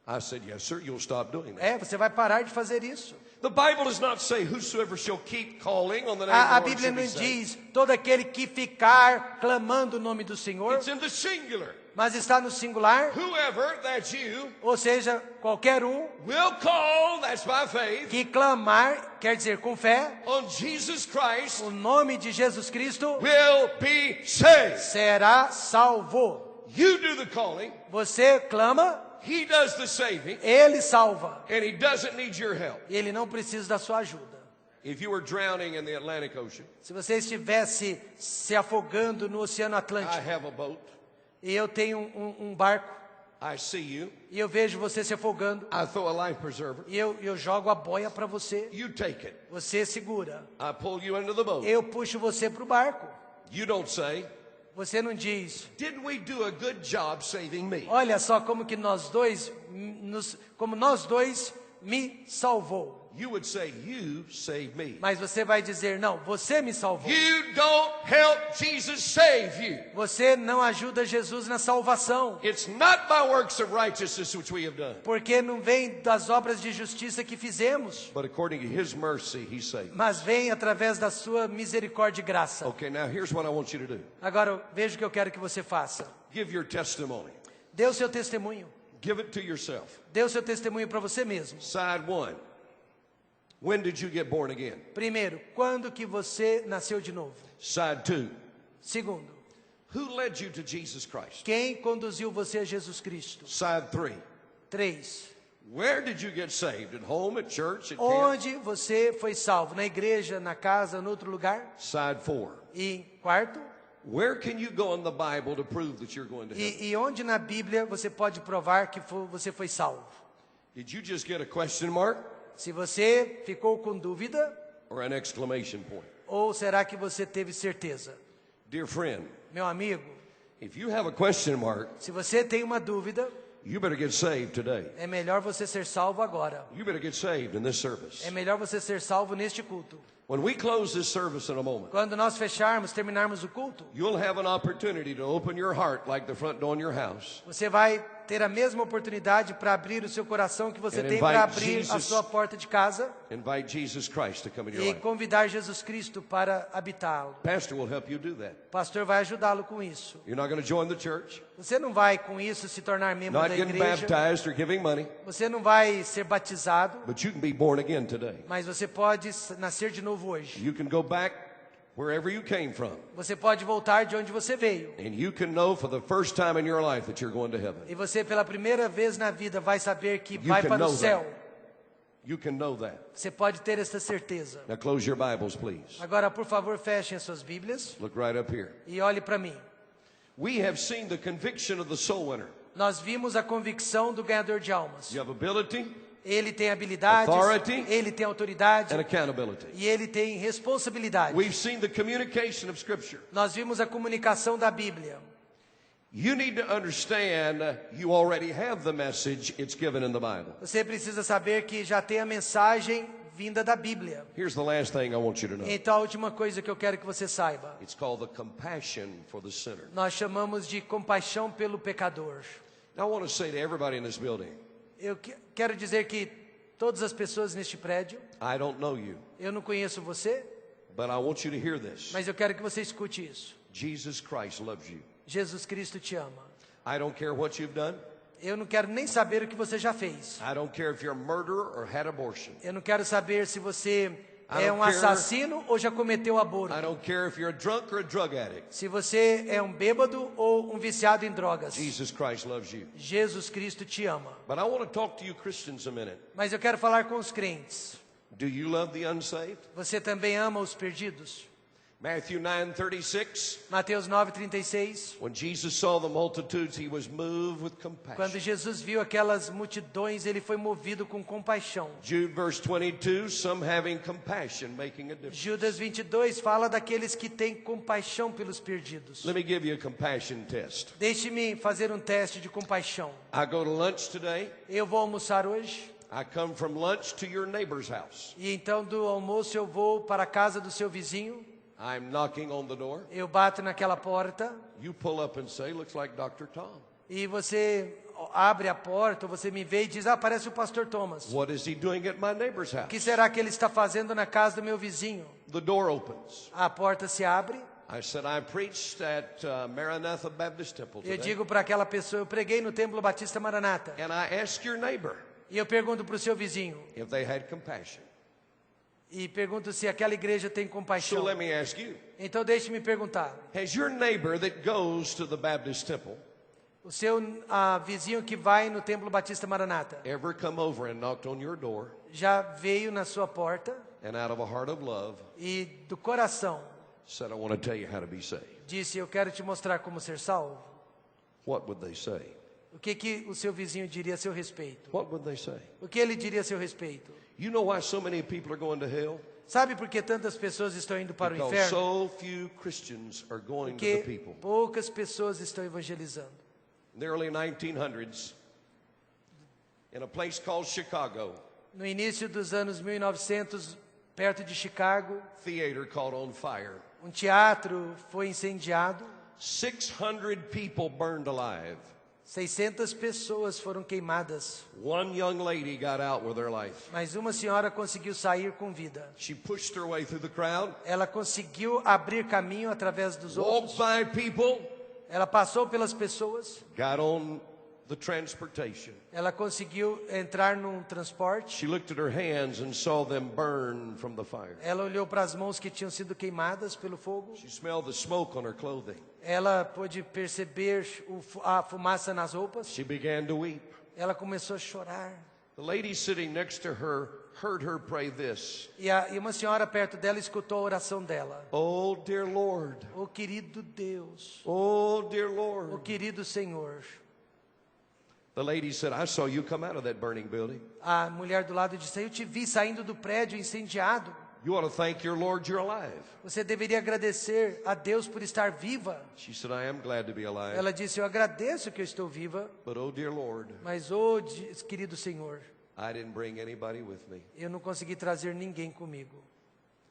I said, yes, sir, you'll stop doing that. Você vai parar de fazer isso. The Bible does not say whosoever shall keep calling on the name A of the Lord Bíblia shall não be saved. diz todo aquele que ficar clamando o nome do Senhor, It's in the singular. mas está no singular, Whoever, that's you, ou seja, qualquer um will call, that's by faith, que clamar, quer dizer com fé, on Jesus Christ, o nome de Jesus Cristo, will be saved. será salvo. You do the calling, Você clama, He does the saving, Ele salva. and He doesn't need your help. E Ele não precisa da sua ajuda. If you were drowning in the Atlantic Ocean, Se você estivesse se afogando no Oceano I Atlântico, have a boat, e eu tenho um barco, I see you, e eu vejo você se afogando, I throw a life preserver, e eu jogo a boia para você, you take it, você segura. I pull you into the boat. Eu puxo você para o barco. You don't say, Você não diz: didn't we do a good job saving me? olha só como que nós dois me salvou. You would say, you saved me. Mas você vai dizer, não, você me salvou. You don't help Jesus save you. Você não ajuda Jesus na salvação. It's not by works of righteousness which we have done, Porque não vem das obras de justiça que fizemos, but according to His mercy, He saved. mas vem através da sua misericórdia e graça. Okay, now here's what I want you to do. Agora, veja o que eu quero que você faça. Give your testimony. Dê o seu testemunho. Give it to yourself. Dê o seu testemunho para você mesmo. Side one. When did you get born again? Primeiro, quando que você nasceu de novo? Side two. Segundo, Who led you to Jesus Christ? quem conduziu você a Jesus Cristo? Side three. 3. Where did you get saved? At home, at church, at camp? Onde você foi salvo? Na igreja, na casa, em outro lugar? Side four. E quarto, Where can you go in the Bible to prove that you're going to heaven? e onde na Bíblia você pode provar que você foi salvo? Did you just get a question mark Se você ficou com dúvida, or an exclamation point? ou será que você teve certeza? Dear friend, Meu amigo, if you have a question mark, se você tem uma dúvida, you better get saved today. é melhor você ser salvo agora. You better get saved in this service. É melhor você ser salvo neste culto. When we close this service in a moment, Quando nós fecharmos, terminarmos o culto, you'll have an opportunity to open your heart like the front door in your house você vai ter a mesma oportunidade para abrir o seu coração que você And tem para invite abrir a Jesus. sua porta de casa invite Jesus Christ to come in your e life. convidar Jesus Cristo para habitá-lo. Pastor will help you do that. O pastor vai ajudá-lo com isso. You're not going to join the church, Você não vai com isso se tornar membro not da getting igreja. baptized or giving money, Você não vai ser batizado, but you can be born again today. mas você pode nascer de novo hoje. You can go back wherever you came from, Você pode voltar de onde você veio. and you can know for the first time in your life that you're going to heaven. E você pela primeira vez na vida vai saber que You vai can para o know céu. that. You can know that. Você pode ter essa certeza. Now close your Bibles, please. Agora, por favor, fechem as suas Bíblias Look right up here. e olhe para mim. We have seen the conviction of the soul winner. Nós vimos a convicção do ganhador de almas. You have ability Ele tem habilidades, Authority. ele tem autoridade and accountability. e ele tem responsabilidade. We've seen the communication of Scripture. Nós vimos a comunicação da Bíblia. You need to understand you already have the message, it's given in the Bible. Você precisa saber que já tem a mensagem vinda da Bíblia. Here's the last thing I want you to know. Então, a última coisa que eu quero que você saiba. It's called the compassion for the sinner. Nós chamamos de compaixão pelo pecador. Now I want to say to everybody in this building, Eu quero dizer que todas as pessoas neste prédio, I don't know you, eu não conheço você, but I want you to hear this. mas eu quero que você escute isso. Jesus Christ loves you. Jesus Cristo te ama. I don't care what you've done. Eu não quero nem saber o que você já fez. I don't care if you're a murderer or had abortion. Eu não quero saber se você I é don't um care. assassino ou já cometeu aborto. I don't care if you're a drunk or a drug addict. Se você é um bêbado ou um viciado em drogas. Jesus Christ loves you. Jesus Cristo te ama. But I want to talk to you Christians a minute. Mas eu quero falar com os crentes. Do you love the unsaved? Você também ama os perdidos? Matthew 9:36. Mateus 9:36. When Jesus saw the multitudes, he was moved with compassion. Quando Jesus viu aquelas multidões, ele foi movido com compaixão. Jude verse 22, some having compassion, making a difference. Judas 22 fala daqueles que têm compaixão pelos perdidos. Let me give you a compassion test. Deixe-me fazer um teste de compaixão. I go to lunch today. Eu vou almoçar hoje. I come from lunch to your neighbor's house. E então do almoço eu vou para a casa do seu vizinho. I'm knocking on the door. Eu bato naquela porta. You pull up and say, looks like Dr. Tom. E você abre a porta, ou você me vê e diz, parece o pastor Thomas. What is he doing at my neighbor's O house? que será que ele está fazendo na casa do meu vizinho? The door opens. A porta se abre. I said, I preached at Maranatha Baptist Temple Eu today. digo para aquela pessoa, eu preguei no Templo Batista Maranata. And I asked your neighbor E eu pergunto para o seu vizinho. if they had compassion. E pergunto se aquela igreja tem So compaixão. let me ask you, Então deixe-me perguntar. has your neighbor that goes to the Baptist Temple O seu vizinho que vai no Templo Batista Maranata ever come over and knocked on your door já veio na sua porta and out of a heart of love e do coração said, I want to tell you how to be saved? disse, eu quero te mostrar como ser salvo? What would they say? O que o seu vizinho diria a seu respeito? What would they say? O que ele diria a seu respeito? You know why so many people are going to hell? Sabe por que tantas pessoas estão indo para o Because inferno? so few Christians are going to the Porque people. poucas pessoas estão evangelizando. In the early 1900s, in a place called Chicago, No início dos anos 1900, perto de Chicago, theater caught on fire. um teatro foi incendiado. 600 people burned alive. 600 pessoas foram queimadas. One young lady got out with her life. Mas uma senhora conseguiu sair com vida. She pushed her way through the crowd, Ela conseguiu abrir caminho através dos walked outros. by people, Ela passou pelas pessoas. got on the transportation. Ela conseguiu entrar num transporte. She looked at her hands and saw them burn from the fire. Ela olhou para as mãos que tinham sido queimadas pelo fogo. She smelled the smoke on her clothing. Ela pôde perceber a fumaça nas roupas. She began to weep. Ela começou a chorar. The lady sitting next to her heard her pray this. E uma senhora perto dela escutou a oração dela. Oh, dear Lord. Oh, querido Deus. Oh, dear Oh, Lord. querido Senhor. The lady said, I saw you come out of that burning building. A mulher do lado disse: eu te vi saindo do prédio incendiado. You ought to thank your Lord you're alive. Você deveria agradecer a Deus por estar viva. She said, I am glad to be alive. Ela disse: eu agradeço que eu estou viva. But oh, dear Lord, Mas, querido Senhor, I didn't bring anybody with me. eu não consegui trazer ninguém comigo.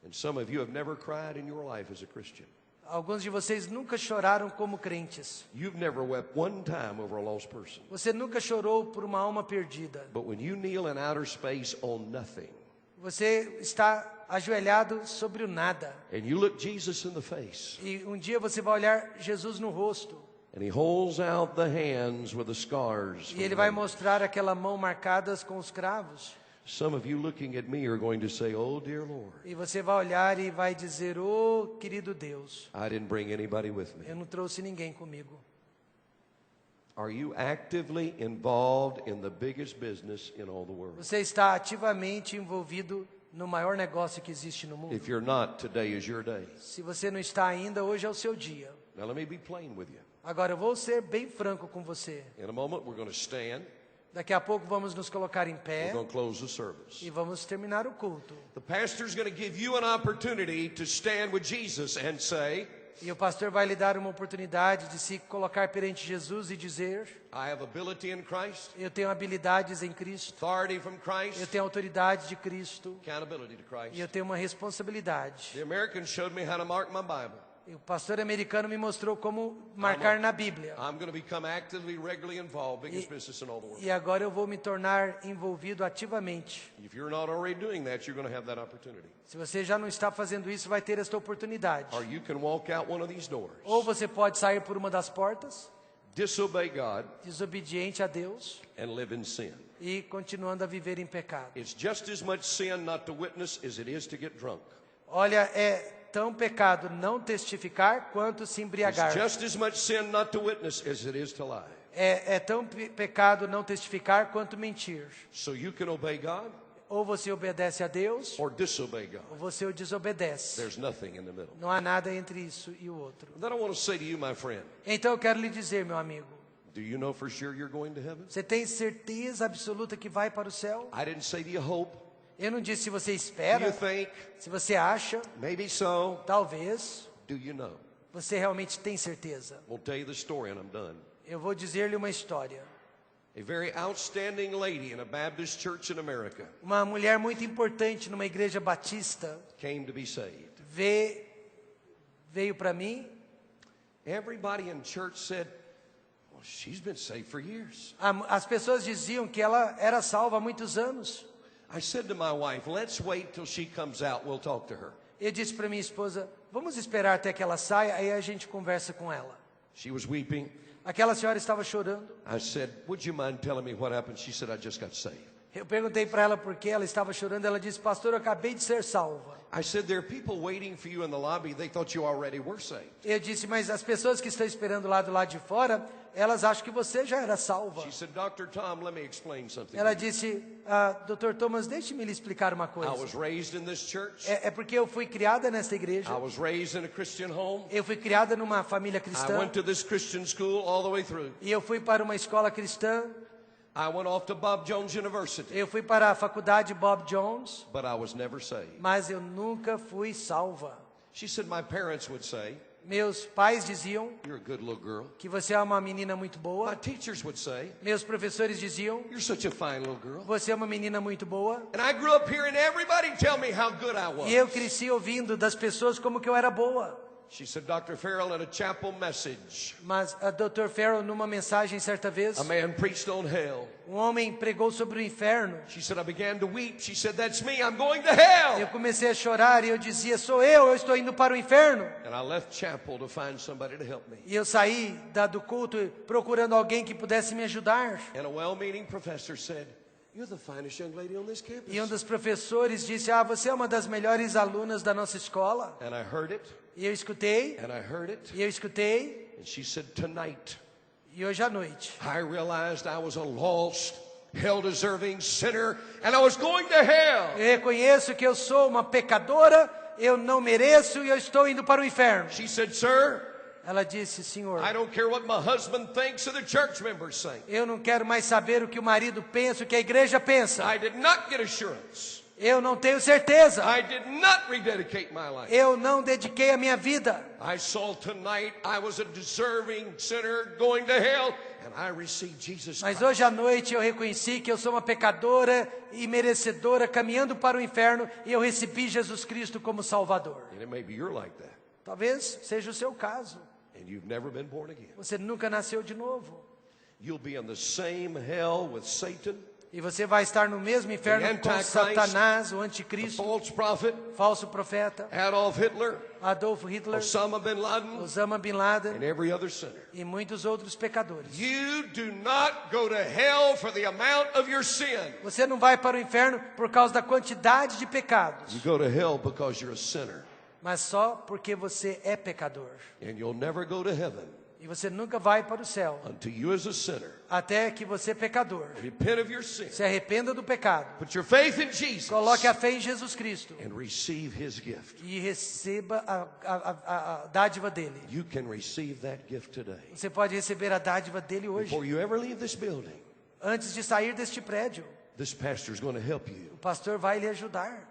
And some of you have never cried in your life as a Christian. Alguns de vocês nunca choraram como crentes. You've never wept one time over a lost person. Você nunca chorou por uma alma perdida. But when you kneel in outer space on nothing, Você está ajoelhado sobre o nada. and you look Jesus in the face, E um dia você vai olhar Jesus no rosto. and he holds out the hands with the scars. E ele vai mostrar aquela mão marcadas com os cravos. Some of you looking at me are going to say, oh, dear Lord, E você vai olhar e vai dizer: oh, querido Deus, I didn't bring anybody with me. eu não trouxe ninguém comigo. Are you actively involved in the biggest business in all the world? Você está ativamente envolvido no maior negócio que existe no mundo. If you're not, today is your day. Se você não está ainda, hoje é o seu dia. Now let me be plain with you. Agora eu vou ser bem franco com você. In a moment, we're going to stand. Daqui a pouco vamos nos colocar em We're pé going to close the service. e vamos terminar o culto. The pastor's going to give you an opportunity to stand with Jesus and say, E o pastor vai lhe dar uma oportunidade de se colocar perante Jesus e dizer: I have ability in Christ, eu tenho habilidades em Cristo, authority from eu Christ, tenho autoridade de Cristo accountability to e Christ. eu tenho uma responsabilidade. The Americans showed me how to mark my Bible. E o pastor americano me mostrou como marcar na Bíblia. I'm going to become actively, regularly involved, biggest business in all the world. E agora eu vou me tornar envolvido ativamente. If you're not already doing that, you're going to have that opportunity. Se você já não está fazendo isso, vai ter esta oportunidade. Or you can walk out one of these doors, Ou você pode sair por uma das portas, disobey God, desobediente a Deus, and live in sin. e continuando a viver em pecado. It's just as much sin not to witness as it is to get drunk. Olha, é tão pecado não testificar quanto se embriagar. It's just as much sin not to witness as it is to lie. É tão pecado não testificar quanto mentir. So you can obey God Ou você obedece a Deus, or disobey ou God. você o desobedece. There's nothing in the middle. Não há nada entre isso e o outro. Then I want to say to you, my friend, Então eu quero lhe dizer, meu amigo, do you know for sure you're going to heaven? você tem certeza absoluta que vai para o céu? I didn't say do you hope, Eu não disse se você do espera, you think, se você acha, maybe so, talvez. do you know? Você realmente tem certeza? I'll tell you the story and I'm done. Eu vou dizer-lhe uma história. A very outstanding lady in a Baptist church in America Uma mulher muito importante numa igreja batista came to be saved. veio para mim. Everybody in church said, well, she's been saved for years. As pessoas diziam que ela era salva há muitos anos. I said to my wife, let's wait till she comes out. We'll talk to her. Eu disse para minha esposa: vamos esperar até que ela saia, aí a gente conversa com ela. She was weeping. Aquela senhora estava chorando. I said, would you mind telling me what happened? She said, I just got saved. Eu perguntei para ela por que ela estava chorando. Ela disse: pastor, eu acabei de ser salva. I said, there are people waiting for you in the lobby. They thought you already were saved. Eu disse: mas as pessoas que estão esperando lá do lado de fora, elas acham que você já era salva. She said, Dr. Tom, let me explain something. Ela disse: Dr. Thomas, deixe-me lhe explicar uma I coisa. was raised in this church. É porque eu fui criada nesta igreja. I was raised in a Christian home. Eu fui criada numa família I cristã. went to this Christian school all the way through. E eu fui para uma escola cristã. I went off to Bob Jones University, Eu fui para a faculdade Bob Jones. but I was never saved. Mas eu nunca fui salva. She said, my parents would say, Meus pais diziam "You're a good little girl." que você é uma menina muito My boa. teachers would say, Meus professores diziam, "You're such a fine little girl." você é uma menina muito boa. And I grew up hearing everybody tell me how good I was. E eu cresci ouvindo das pessoas como que eu era boa. She said, "Dr. Farrell, in a chapel message, Mas a Dr. Farrell, numa mensagem certa vez, a man preached on hell." homem pregou sobre o inferno. She said, "I began to weep." She said, "That's me. I'm going to Eu hell." comecei a chorar e eu dizia, sou eu estou indo para o inferno. And I left chapel to find somebody to help me. E eu saí do culto procurando alguém que pudesse me ajudar. And a well-meaning professor said, "You're the finest young lady on this campus." E um dos professores disse, você é uma das melhores alunas da nossa escola. And I heard it, E eu escutei, and I heard it. e eu escutei, And she said, "Tonight, e hoje à noite I realized I was a lost, hell-deserving sinner, and I was going to hell." eu reconheço que eu sou uma pecadora, eu não mereço e eu estou indo para o inferno. She said, "Sir, Ela disse, senhor, I don't care what my husband thinks or the church members think. eu não quero mais saber o que o marido pensa, o que a igreja pensa. I did not get assurance. Eu não tenho certeza. I did not rededicate my life. Eu não dediquei a minha vida. I saw tonight I was a deserving sinner going to hell, and I received Jesus Mas Christ." hoje à noite eu reconheci que eu sou uma pecadora e merecedora caminhando para o inferno e eu recebi Jesus Cristo como Salvador. And it may be you're like that, Talvez seja o seu caso. and you've never been born again. Você nunca nasceu de novo. You'll be in the same hell with Satan, E você vai estar no mesmo inferno The com Antichrist, Satanás, o the anticristo, false prophet, falso profeta, Adolf Hitler, Adolfo Hitler, Osama bin Laden, Osama Bin and Laden every other sinner. e muitos outros pecadores. You do not go to hell for the amount of your sin. Você não vai para o inferno por causa da quantidade de pecados, You go to hell because you're a sinner, mas só porque você é pecador. and you'll never go to heaven E você nunca vai para o céu until you as a sinner até que você, pecador, repent of your sin, se arrependa do pecado, put your faith in Jesus, coloque a fé em Jesus Cristo and receive His gift. e receba a dádiva dele. You can receive that gift today. Você pode receber a dádiva dele hoje. Before you ever leave this building, Antes de sair deste prédio, this pastor is going to help you. o pastor vai lhe ajudar.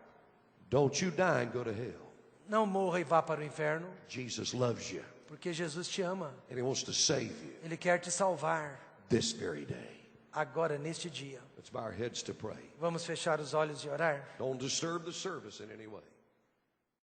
Don't you die and go to hell. Não morra e vá para o inferno, Jesus loves you, porque Jesus te ama. and He wants to save you Ele quer te salvar this very day. agora, neste dia. Let's bow our heads to pray. Vamos fechar os olhos e orar? Don't disturb the service in any way.